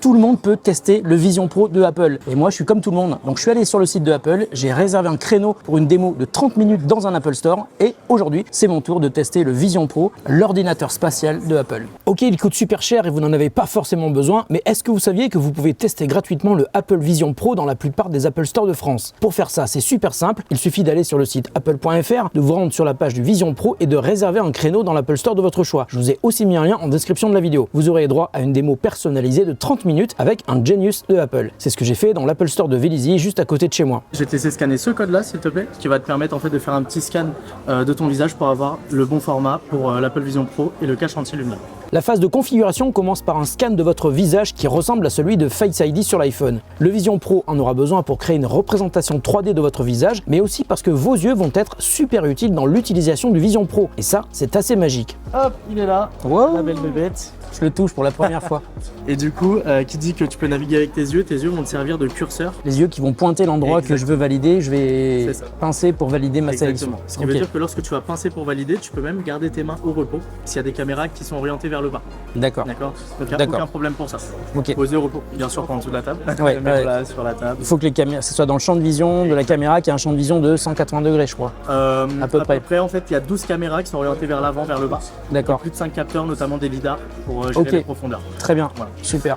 tout le monde peut tester le Vision Pro de Apple. Et moi, je suis comme tout le monde. Donc, je suis allé sur le site de Apple, j'ai réservé un créneau pour une démo de 30 minutes dans un Apple Store. Et aujourd'hui, c'est mon tour de tester le Vision Pro, l'ordinateur spatial de Apple. Ok, il coûte super cher et vous n'en avez pas forcément besoin, mais est-ce que vous saviez que vous pouvez tester gratuitement le Apple Vision Pro dans la plupart des Apple Store de France? Pour faire ça, c'est super simple. Il suffit d'aller sur le site apple.fr, de vous rendre sur la page du Vision Pro et de réserver un créneau dans l'Apple Store de votre choix. Je vous ai aussi mis un lien en description de la vidéo. Vous aurez droit à une démo personnalisée de 30 minutes avec un Genius de Apple. C'est ce que j'ai fait dans l'Apple Store de Vélizy, juste à côté de chez moi. Je vais te laisser scanner ce code là s'il te plaît, qui va te permettre en fait de faire un petit scan de ton visage pour avoir le bon format pour l'Apple Vision Pro et le cache anti-lumière. La phase de configuration commence par un scan de votre visage qui ressemble à celui de Face ID sur l'iPhone. Le Vision Pro en aura besoin pour créer une représentation 3D de votre visage, mais aussi parce que vos yeux vont être super utiles dans l'utilisation du Vision Pro. Et ça, c'est assez magique. Hop, il est là, Wow. la belle bébête. Je le touche pour la première fois. Et du coup, qui dit que tu peux naviguer avec tes yeux vont te servir de curseur. Les yeux qui vont pointer l'endroit que je veux valider, je vais pincer pour valider ma sélection. Exactement. Ce qui veut dire que lorsque tu vas pincer pour valider, tu peux même garder tes mains au repos s'il y a des caméras qui sont orientées vers le bas. D'accord. D'accord. Donc il n'y a aucun problème pour ça. Ok. Poser au repos, bien sûr pas en dessous de la table. Ouais, Là, sur la table. Il faut que les caméras, ce soit dans le champ de vision de la caméra qui a un champ de vision de 180 degrés, je crois. À peu près. En fait, il y a 12 caméras qui sont orientées vers l'avant, vers le bas. D'accord. Plus de 5 capteurs, notamment des lidars pour gérer les profondeurs. Très bien. Voilà. Super.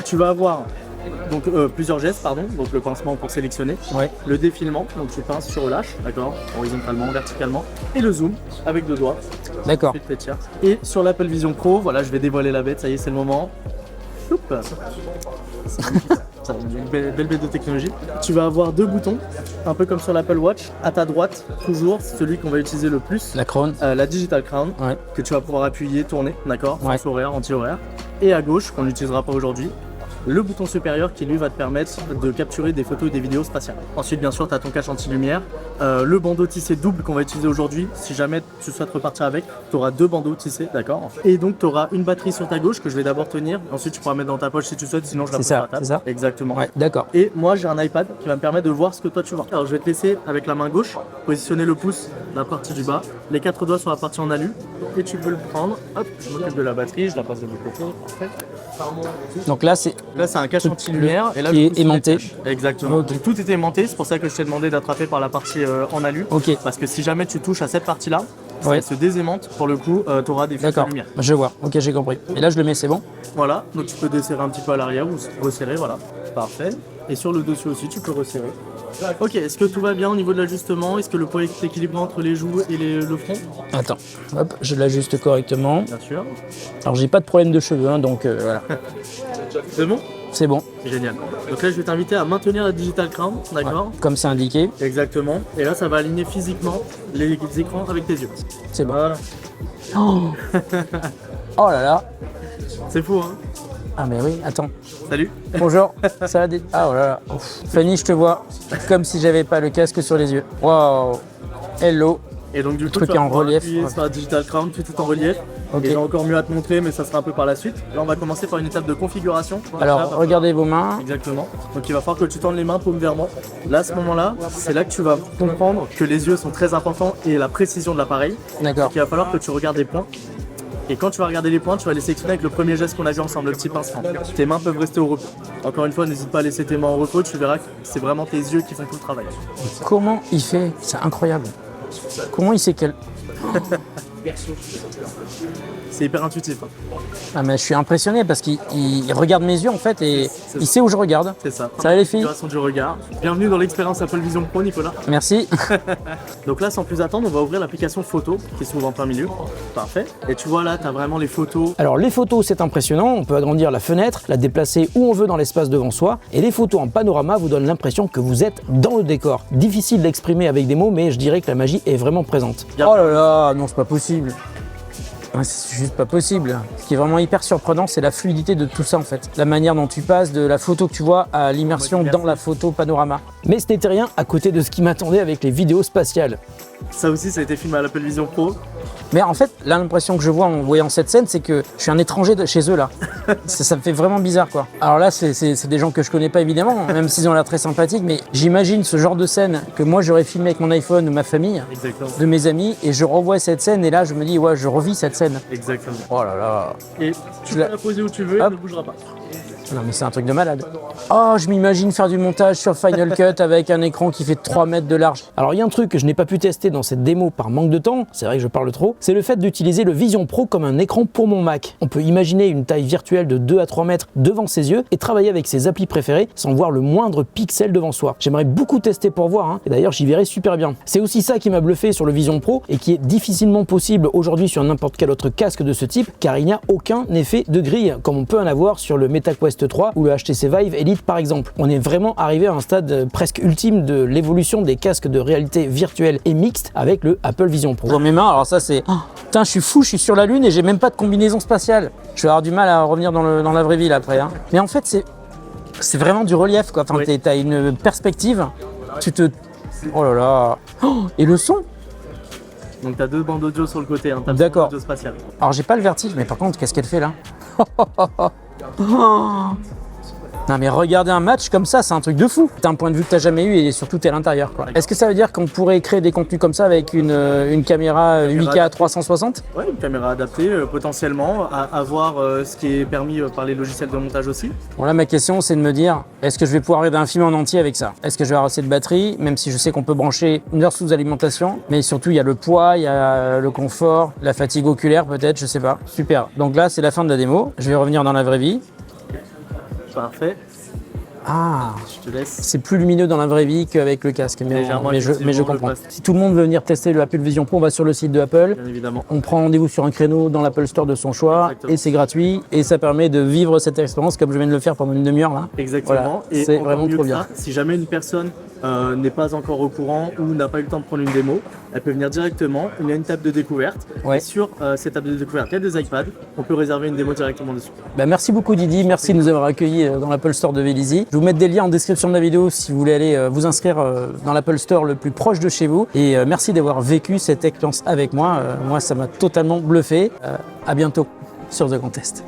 Tu vas avoir donc plusieurs gestes, pardon. Donc le pincement pour sélectionner, Ouais. le défilement, donc tu pinces sur relâche, d'accord, horizontalement, verticalement, et le zoom avec 2 doigts. D'accord. Ensuite, t'étires. Et sur l'Apple Vision Pro, voilà, je vais dévoiler la bête, ça y est, c'est le moment. Choup. C'est une belle bête de technologie. Tu vas avoir 2 boutons, un peu comme sur l'Apple Watch. À ta droite, toujours celui qu'on va utiliser le plus, La Crown. la Digital Crown, Ouais. que tu vas pouvoir appuyer, tourner, d'accord, Ouais. face horaire, anti-horaire. Et à gauche, qu'on n'utilisera pas aujourd'hui, le bouton supérieur qui lui va te permettre de capturer des photos et des vidéos spatiales. Ensuite, bien sûr, tu as ton cache anti-lumière, le bandeau tissé double qu'on va utiliser aujourd'hui. Si jamais tu souhaites repartir avec, tu auras 2 bandeaux tissés, d'accord. Et donc, tu auras une batterie sur ta gauche que je vais d'abord tenir. Ensuite, tu pourras mettre dans ta poche si tu souhaites, sinon je la pose sur la table. C'est ça. Exactement. Ouais, d'accord. Et moi, j'ai un iPad qui va me permettre de voir ce que toi tu vois. Alors, je vais te laisser avec la main gauche positionner le pouce, la partie du bas, les 4 doigts sur la partie en alu, et tu peux le prendre. Hop, je m'occupe de la batterie, je la passe de l'autre côté. Parfait. Donc là, c'est un cache anti-lumière et là qui je est pousse sur aimanté. les flèches. Exactement. Ok. Donc tout est aimanté, c'est pour ça que je t'ai demandé d'attraper par la partie en alu. Ok. Parce que si jamais tu touches à cette partie-là, Ouais. elle se désaimante, pour le coup, tu auras des flèches de D'accord. lumière. Je vois. Ok, j'ai compris. Et là, je le mets, c'est bon? Voilà, donc tu peux desserrer un petit peu à l'arrière ou resserrer, voilà. Parfait. Et sur le dessus aussi, tu peux resserrer. Ok, est-ce que tout va bien au niveau de l'ajustement? Est-ce que le poids est équilibré entre les joues et le front? Attends. Hop, je l'ajuste correctement. Bien sûr. Alors, j'ai pas de problème de cheveux, hein, donc voilà. C'est bon? C'est bon. Génial. Donc là, je vais t'inviter à maintenir la Digital Crown, d'accord? Comme c'est indiqué, Exactement. Et là, ça va aligner physiquement les écrans avec tes yeux. c'est bon. Voilà. Oh, oh là là. C'est fou, hein? Ah, mais oui, attends. Salut. Bonjour. Ça va Ah, oh là là. Ouf. Fanny, je te vois comme si j'avais pas le casque sur les yeux. Waouh. Hello. Et donc du coup, truc tu vas en pouvoir relief. appuyer sur la Digital Crown, tout est en relief. Ok. Et j'ai encore mieux à te montrer, mais ça sera un peu par la suite. Là, on va commencer par une étape de configuration. Alors, Là, regardez vos mains. Exactement. Donc il va falloir que tu tendes les mains paume vers moi. Là, à ce moment-là, c'est là que tu vas comprendre que les yeux sont très importants et la précision de l'appareil. D'accord. Donc il va falloir que tu regardes les points. Et quand tu vas regarder les points, tu vas les sélectionner avec le premier geste qu'on a vu ensemble, le petit pincement. Tes mains peuvent rester au repos. Encore une fois, n'hésite pas à laisser tes mains au repos, tu verras que c'est vraiment tes yeux qui font tout le travail. Comment il fait? C'est incroyable. Comment il sait quel... C'est hyper intuitif. Hein. Ah, mais je suis impressionné parce qu'il regarde mes yeux en fait et il sait où je regarde. C'est ça. Ça va les filles? Configuration du regard. Bienvenue dans l'expérience Apple Vision Pro, Nicolas. Merci. Donc là, sans plus attendre, on va ouvrir l'application photo qui se trouve en plein milieu. Parfait. Et tu vois là, tu as vraiment les photos. Alors les photos, c'est impressionnant. On peut agrandir la fenêtre, la déplacer où on veut dans l'espace devant soi. Et les photos en panorama vous donnent l'impression que vous êtes dans le décor. Difficile d'exprimer avec des mots, mais je dirais que la magie est vraiment présente. Bien. Oh là là, non, c'est pas possible. Ouais, c'est juste pas possible. Ce qui est vraiment hyper surprenant, c'est la fluidité de tout ça en fait. La manière dont tu passes de la photo que tu vois à l'immersion dans la photo panorama. Mais ce n'était rien à côté de ce qui m'attendait avec les vidéos spatiales. Ça aussi, ça a été filmé à l'Apple Vision Pro. Mais en fait, là, l'impression que je vois en voyant cette scène, c'est que je suis un étranger de chez eux là. Ça me fait vraiment bizarre quoi. Alors là, c'est des gens que je connais pas évidemment, même s'ils ont l'air très sympathiques, mais j'imagine ce genre de scène que moi j'aurais filmé avec mon iPhone ou ma famille, Exactement. de mes amis, et je revois cette scène et là je me dis ouais, je revis cette scène. Exactement. Oh là là. Et tu peux la poser où tu veux, elle ne bougera pas. Non mais c'est un truc de malade. Oh, je m'imagine faire du montage sur Final Cut avec un écran qui fait 3 mètres de large. Alors il y a un truc que je n'ai pas pu tester dans cette démo par manque de temps, c'est vrai que je parle trop, c'est le fait d'utiliser le Vision Pro comme un écran pour mon Mac. On peut imaginer une taille virtuelle de 2 à 3 mètres devant ses yeux et travailler avec ses applis préférés sans voir le moindre pixel devant soi. J'aimerais beaucoup tester pour voir, hein, et d'ailleurs j'y verrai super bien. C'est aussi ça qui m'a bluffé sur le Vision Pro et qui est difficilement possible aujourd'hui sur n'importe quel autre casque de ce type, car il n'y a aucun effet de grille comme on peut en avoir sur le MetaQuest 3 ou le HTC Vive Elite par exemple. On est vraiment arrivé à un stade presque ultime de l'évolution des casques de réalité virtuelle et mixte avec le Apple Vision Pro. Dans mes mains, alors ça c'est... Oh, putain, je suis fou, je suis sur la Lune et j'ai même pas de combinaison spatiale. Je vais avoir du mal à revenir dans la vraie vie là après. Hein. Mais en fait, c'est vraiment du relief quoi. Enfin, oui. T'as une perspective, tu te... Oh là là. Oh, et le son. Donc tu as 2 bandes audio sur le côté, hein, d'accord. Audio spatial. Alors j'ai pas le vertige, mais par contre, qu'est-ce qu'elle fait là? Non mais regarder un match comme ça, c'est un truc de fou. C'est un point de vue que t'as jamais eu et surtout t'es à l'intérieur. Est-ce que ça veut dire qu'on pourrait créer des contenus comme ça avec une caméra 8K 360? Ouais, une caméra adaptée potentiellement, à voir ce qui est permis par les logiciels de montage aussi. Bon là ma question c'est de me dire, est-ce que je vais pouvoir regarder un film en entier avec ça? Est-ce que je vais avoir assez de batterie? Même si je sais qu'on peut brancher une heure sous alimentation, mais surtout il y a le poids, il y a le confort, la fatigue oculaire peut-être, je sais pas. Super, donc là c'est la fin de la démo, je vais revenir dans la vraie vie. Parfait. Ah, je te laisse. C'est plus lumineux dans la vraie vie qu'avec le casque, mais je comprends. Si tout le monde veut venir tester le Apple Vision Pro, on va sur le site de Apple. Bien évidemment. On prend rendez-vous sur un créneau dans l'Apple Store de son choix. Exactement. Et c'est gratuit et ça permet de vivre cette expérience comme je viens de le faire pendant une demi-heure là. Exactement. Voilà. Et c'est vraiment trop bien. Ça, si jamais une personne n'est pas encore au courant ou n'a pas eu le temps de prendre une démo, elle peut venir directement. Il y a une table de découverte. Ouais. Et sur cette table de découverte, il y a des iPads. On peut réserver une démo directement dessus. Bah, merci beaucoup Didi, merci de nous avoir accueillis dans l'Apple Store de Vélizy. Je vais vous mettre des liens en description de la vidéo si vous voulez aller vous inscrire dans l'Apple Store le plus proche de chez vous. Et merci d'avoir vécu cette expérience avec moi. Moi, ça m'a totalement bluffé. À bientôt sur The Contest.